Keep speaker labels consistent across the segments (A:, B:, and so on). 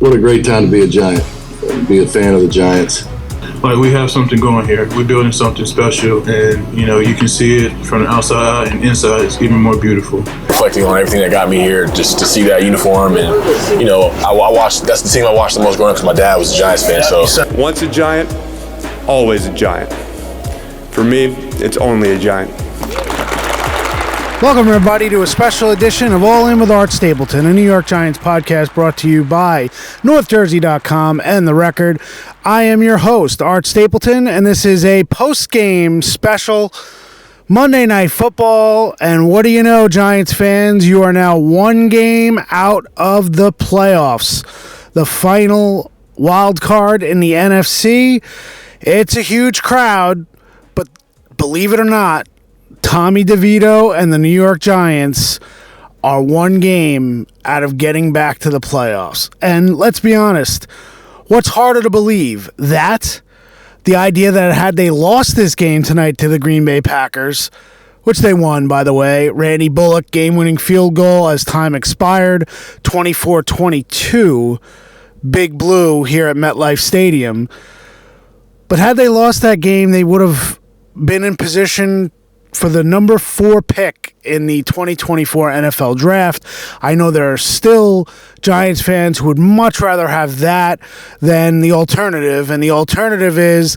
A: What a great time to be a Giant, be a fan of the Giants.
B: Like, we have something going here. We're building something special, and, you can see it from the outside and inside. It's even more beautiful.
C: Reflecting on everything that got me here, just to see that uniform, and, I watched, that's the team I watched the most growing up because my dad was a Giants fan, so.
D: Once a Giant, always a Giant. For me, it's only a Giant.
E: Welcome, everybody, to a special edition of All In with Art Stapleton, a New York Giants podcast brought to you by NorthJersey.com and The Record. I am your host, Art Stapleton, and this is a post-game special Monday Night Football. And what do you know, Giants fans? You are now one game out of the playoffs. The final wild card in the NFC. It's a huge crowd, but believe it or not, Tommy DeVito and the New York Giants are one game out of getting back to the playoffs. And let's be honest, what's harder to believe? That the idea that had they lost this game tonight to the Green Bay Packers, which they won, by the way, Randy Bullock game-winning field goal as time expired, 24-22, Big Blue here at MetLife Stadium. But had they lost that game, they would have been in position for the number 4 pick in the 2024 NFL Draft. I know there are still Giants fans who would much rather have that than the alternative, and the alternative is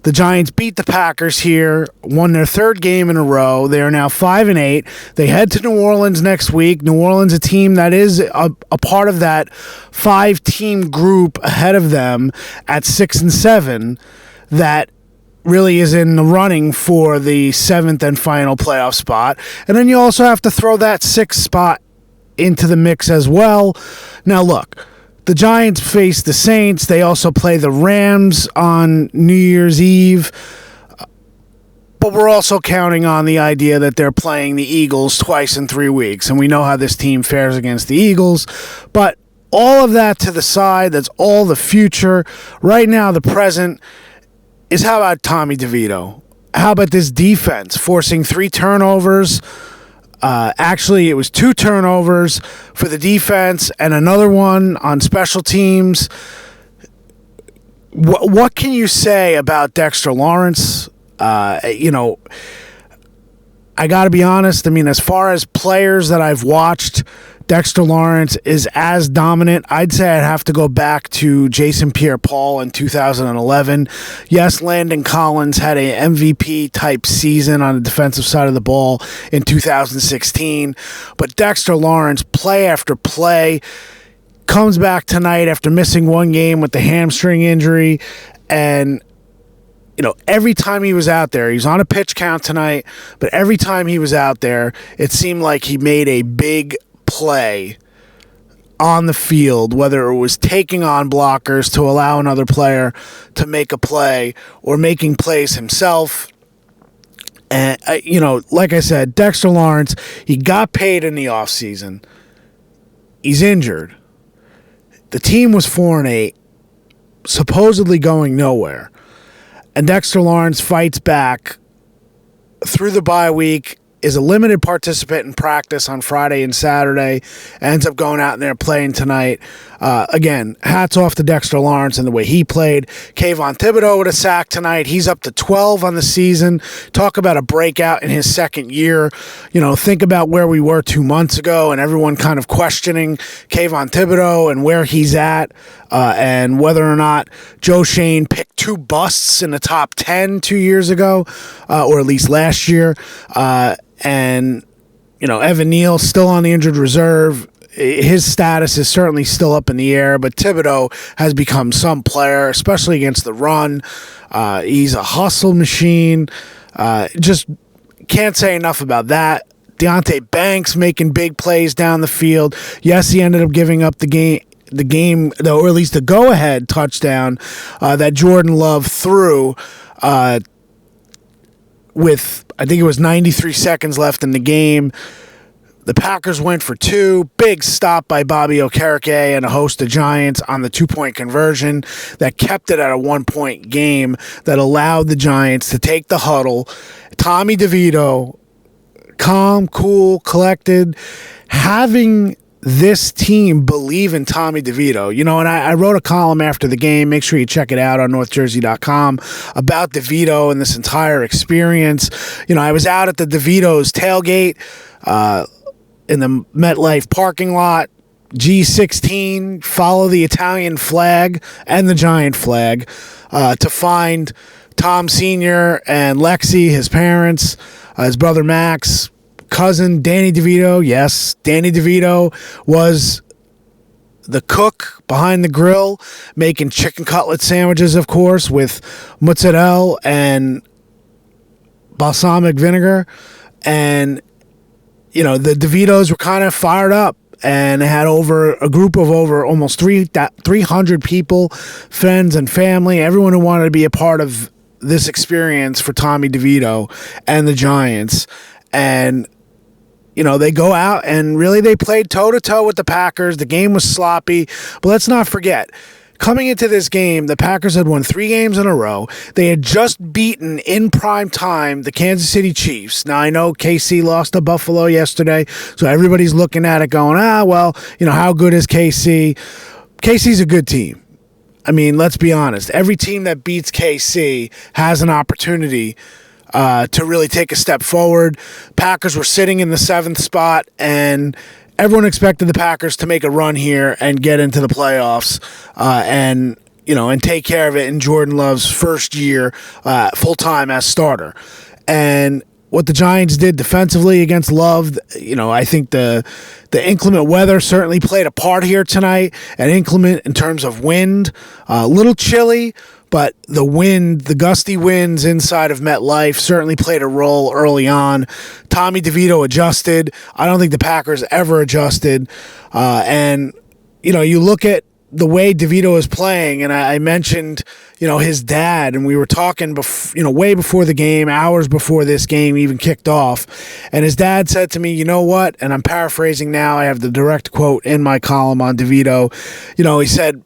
E: the Giants beat the Packers here, won their 3rd game in a row. They are now 5-8. They head to New Orleans next week. New Orleans, a team that is a part of that 5-team group ahead of them at 6-7 that really is in the running for the 7th and final playoff spot. And then you also have to throw that 6th spot into the mix as well. Now, look, the Giants face the Saints. They also play the Rams on New Year's Eve. But we're also counting on the idea that they're playing the Eagles twice in 3 weeks. And we know how this team fares against the Eagles. But all of that to the side, that's all the future. Right now, the present is how about Tommy DeVito? How about this defense forcing 3 turnovers? Actually, it was 2 turnovers for the defense and another one on special teams. What can you say about Dexter Lawrence? I got to be honest. I mean, as far as players that I've watched, Dexter Lawrence is as dominant. I'd say I'd have to go back to Jason Pierre-Paul in 2011. Yes, Landon Collins had a MVP-type season on the defensive side of the ball in 2016. But Dexter Lawrence, play after play, comes back tonight after missing 1 game with the hamstring injury. And every time he was out there, he's on a pitch count tonight, but every time he was out there, it seemed like he made a big play on the field, whether it was taking on blockers to allow another player to make a play or making plays himself. And, like I said, Dexter Lawrence, he got paid in the offseason. He's injured. The team was 4-8, supposedly going nowhere. And Dexter Lawrence fights back through the bye week, is a limited participant in practice on Friday and Saturday, ends up going out there playing tonight. Again, hats off to Dexter Lawrence and the way he played. Kayvon Thibodeau with a sack tonight. He's up to 12 on the season. Talk about a breakout in his 2nd year. Think about where we were 2 months ago and everyone kind of questioning Kayvon Thibodeau and where he's at and whether or not Joe Shane picked 2 busts in the top 10 2 years ago, or at least last year. And, Evan Neal still on the injured reserve. His status is certainly still up in the air, but Thibodeau has become some player, especially against the run. He's a hustle machine. Just can't say enough about that. Deonte Banks making big plays down the field. Yes, he ended up giving up the game, or at least the go-ahead touchdown that Jordan Love threw with, I think it was 93 seconds left in the game. The Packers went for 2. Big stop by Bobby Okereke and a host of Giants on the 2-point conversion that kept it at a 1-point game that allowed the Giants to take the huddle. Tommy DeVito, calm, cool, collected, having this team believe in Tommy DeVito. You know, and I wrote a column after the game. Make sure you check it out on northjersey.com about DeVito and this entire experience. You know, I was out at the DeVito's tailgate in the MetLife parking lot. G16, follow the Italian flag and the Giant flag to find Tom Sr. and Lexi, his parents, his brother Max, cousin Danny DeVito. Yes, Danny DeVito was the cook behind the grill, making chicken cutlet sandwiches, of course, with mozzarella and balsamic vinegar. And, you know, the DeVitos were kind of fired up. And they had a group of over almost 300 people, friends and family, everyone who wanted to be a part of this experience for Tommy DeVito and the Giants. And, you know, they go out and really they played toe-to-toe with the Packers. The game was sloppy. But let's not forget, coming into this game, the Packers had won 3 games in a row. They had just beaten in prime time the Kansas City Chiefs. Now, I know KC lost to Buffalo yesterday, so everybody's looking at it going, well, you know, how good is KC? KC's a good team. I mean, let's be honest. Every team that beats KC has an opportunity to really take a step forward. Packers were sitting in the 7th spot, and everyone expected the Packers to make a run here and get into the playoffs and take care of it in Jordan Love's first year full-time as starter. And what the Giants did defensively against Love, you know, I think the inclement weather certainly played a part here tonight, and inclement in terms of wind, a little chilly, but the wind, the gusty winds inside of MetLife certainly played a role early on. Tommy DeVito adjusted. I don't think the Packers ever adjusted. And, you know, you look at the way DeVito is playing, and I mentioned, you know, his dad, and we were talking, way before the game, hours before this game even kicked off, and his dad said to me, you know what, and I'm paraphrasing now, I have the direct quote in my column on DeVito, you know, he said,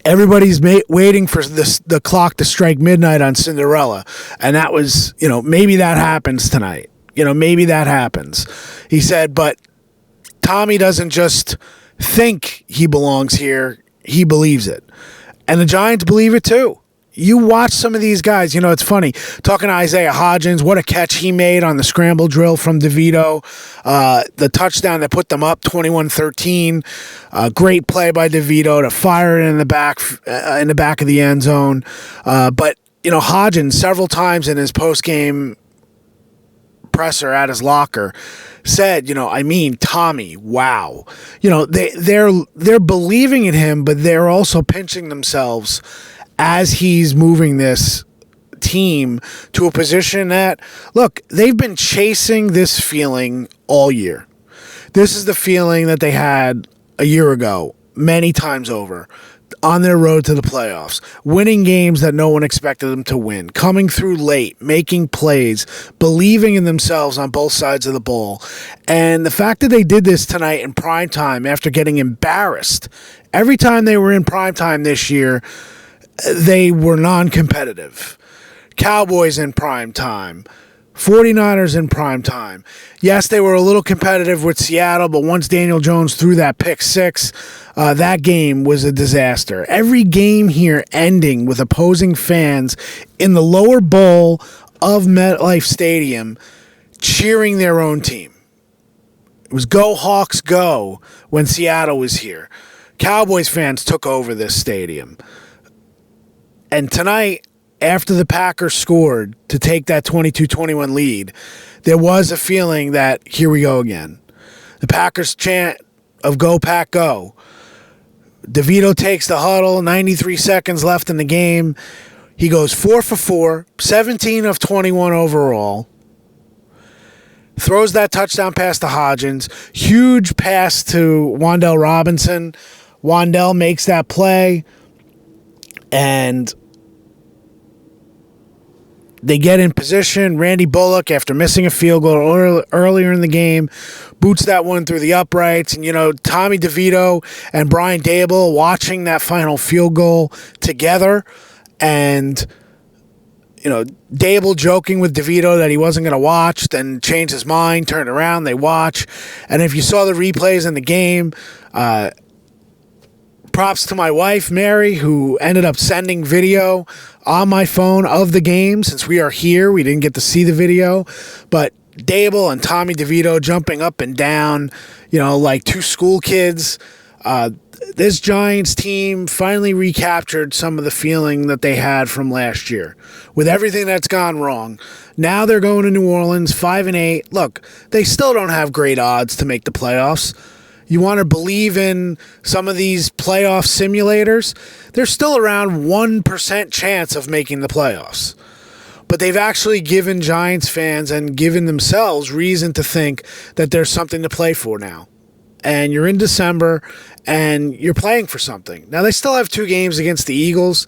E: everybody's waiting for the clock to strike midnight on Cinderella, and that was, you know, maybe that happens tonight, you know, maybe that happens. He said, but Tommy doesn't just think he belongs here, he believes it. And the Giants believe it too. You watch some of these guys, you know, it's funny. Talking to Isaiah Hodgins, what a catch he made on the scramble drill from DeVito. The touchdown that put them up 21-13. Great play by DeVito to fire it in the back of the end zone. But, you know, Hodgins several times in his postgame presser at his locker said, you know, I mean, Tommy, wow. You know, they're believing in him, but they're also pinching themselves as he's moving this team to a position that, look, they've been chasing this feeling all year. This is the feeling that they had a year ago, many times over, on their road to the playoffs, winning games that no one expected them to win, coming through late, making plays, believing in themselves on both sides of the ball. And the fact that they did this tonight in primetime after getting embarrassed, every time they were in primetime this year, they were non-competitive. Cowboys in primetime, 49ers in prime time. Yes, they were a little competitive with Seattle, but once Daniel Jones threw that pick 6, that game was a disaster. Every game here ending with opposing fans in the lower bowl of MetLife Stadium cheering their own team. It was go Hawks go when Seattle was here. Cowboys fans took over this stadium. And tonight, after the Packers scored to take that 22-21 lead, there was a feeling that here we go again. The Packers chant of go Pack go. DeVito takes the huddle, 93 seconds left in the game. He goes 4 for 4, 17 of 21 overall. Throws that touchdown pass to Hodgins. Huge pass to Wan'Dale Robinson. Wan'Dale makes that play. And they get in position. Randy Bullock, after missing a field goal earlier in the game, boots that one through the uprights. And, you know, Tommy DeVito and Brian Dable watching that final field goal together. And, Dable joking with DeVito that he wasn't going to watch, then changed his mind, turned around, they watch. And if you saw the replays in the game, props to my wife, Mary, who ended up sending video on my phone of the game. Since we are here, we didn't get to see the video. But Dable and Tommy DeVito jumping up and down, like two school kids. This Giants team finally recaptured some of the feeling that they had from last year with everything that's gone wrong. Now they're going to New Orleans 5-8. Look, they still don't have great odds to make the playoffs. You want to believe in some of these playoff simulators? They're still around 1% chance of making the playoffs. But they've actually given Giants fans and given themselves reason to think that there's something to play for now. And you're in December, and you're playing for something. Now, they still have 2 games against the Eagles.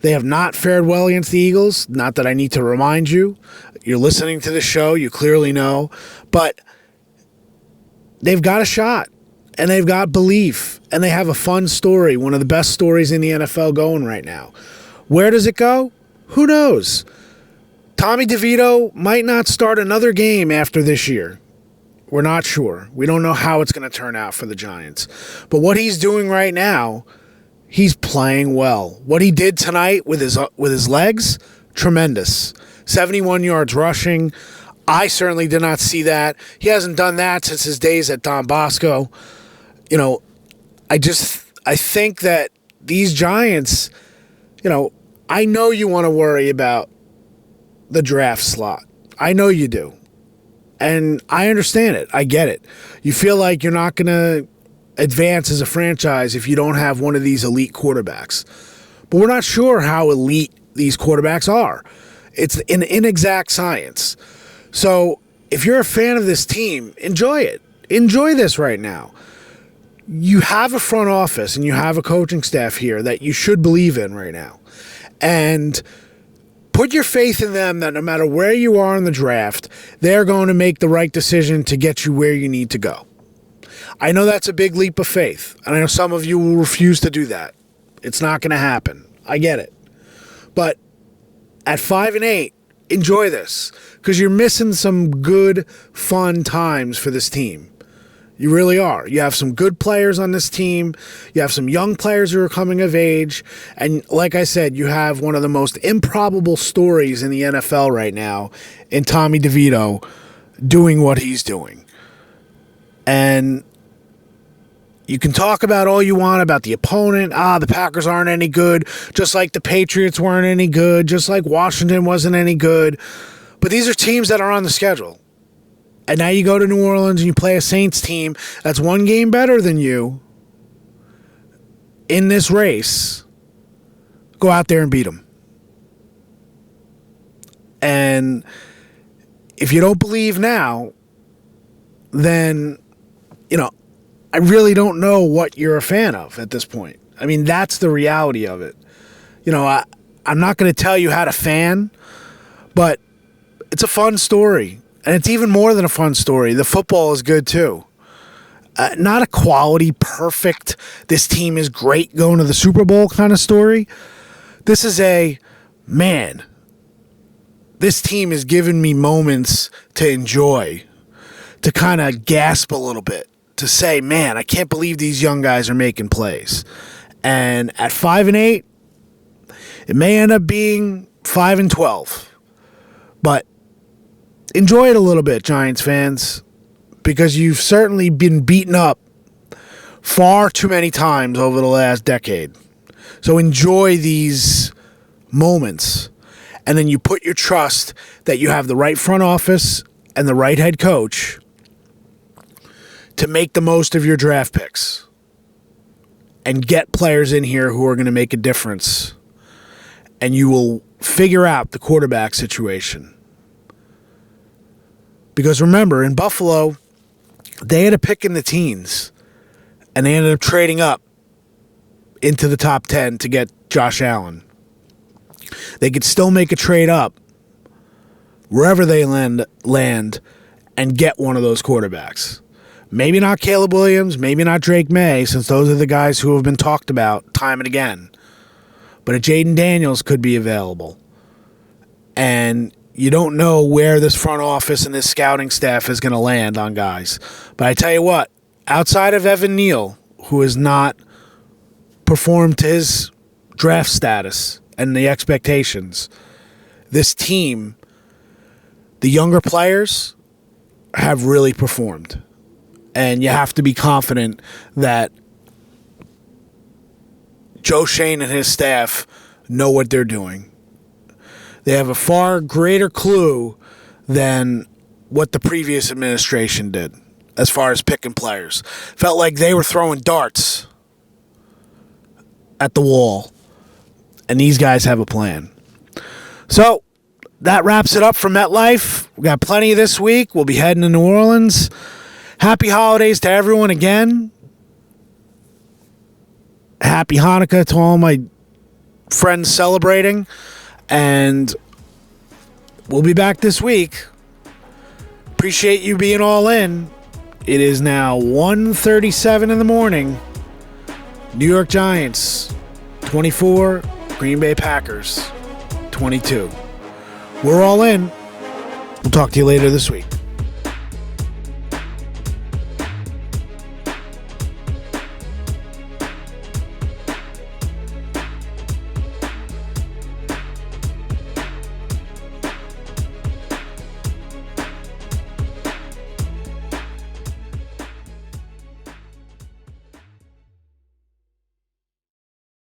E: They have not fared well against the Eagles. Not that I need to remind you. You're listening to the show. You clearly know. But they've got a shot, and they've got belief, and they have a fun story, one of the best stories in the NFL going right now. Where does it go? Who knows? Tommy DeVito might not start another game after this year. We're not sure. We don't know how it's going to turn out for the Giants. But what he's doing right now, he's playing well. What he did tonight with his legs, tremendous. 71 yards rushing. I certainly did not see that. He hasn't done that since his days at Don Bosco. I think that these Giants, I know you want to worry about the draft slot. I know you do. And I understand it. I get it. You feel like you're not going to advance as a franchise if you don't have one of these elite quarterbacks. But we're not sure how elite these quarterbacks are. It's an inexact science. So if you're a fan of this team, enjoy it. Enjoy this right now. You have a front office and you have a coaching staff here that you should believe in right now. And put your faith in them that no matter where you are in the draft, they're going to make the right decision to get you where you need to go. I know that's a big leap of faith, and I know some of you will refuse to do that. It's not going to happen. I get it. But at 5-8, enjoy this, because you're missing some good, fun times for this team. You really are. You have some good players on this team. You have some young players who are coming of age. And like I said, you have one of the most improbable stories in the NFL right now in Tommy DeVito doing what he's doing. And you can talk about all you want about the opponent. The Packers aren't any good, just like the Patriots weren't any good, just like Washington wasn't any good. But these are teams that are on the schedule. And now you go to New Orleans and you play a Saints team that's one game better than you in this race. Go out there and beat them. And if you don't believe now, then, I really don't know what you're a fan of at this point. I mean, that's the reality of it. I'm not going to tell you how to fan, but it's a fun story. And it's even more than a fun story. The football is good, too. Not a quality, perfect, this team is great going to the Super Bowl kind of story. This is this team has given me moments to enjoy, to kind of gasp a little bit, to say, man, I can't believe these young guys are making plays. And at 5-8, it may end up being 5-12. But enjoy it a little bit, Giants fans, because you've certainly been beaten up far too many times over the last decade. So enjoy these moments, and then you put your trust that you have the right front office and the right head coach to make the most of your draft picks and get players in here who are going to make a difference, and you will figure out the quarterback situation. Because remember, in Buffalo, they had a pick in the teens, and they ended up trading up into the top 10 to get Josh Allen. They could still make a trade up wherever they land and get one of those quarterbacks. Maybe not Caleb Williams, maybe not Drake May, since those are the guys who have been talked about time and again. But a Jaden Daniels could be available. and you don't know where this front office and this scouting staff is going to land on guys. But I tell you what, outside of Evan Neal, who has not performed to his draft status and the expectations, this team, the younger players, have really performed. And you have to be confident that Joe Shane and his staff know what they're doing. They have a far greater clue than what the previous administration did as far as picking players. Felt like they were throwing darts at the wall, and these guys have a plan. So that wraps it up for MetLife. We got plenty this week. We'll be heading to New Orleans. Happy holidays to everyone again. Happy Hanukkah to all my friends celebrating. And we'll be back this week. Appreciate you being all in. It is now 1:37 in the morning. New York Giants 24, Green Bay Packers 22. We're all in. We'll talk to you later this week.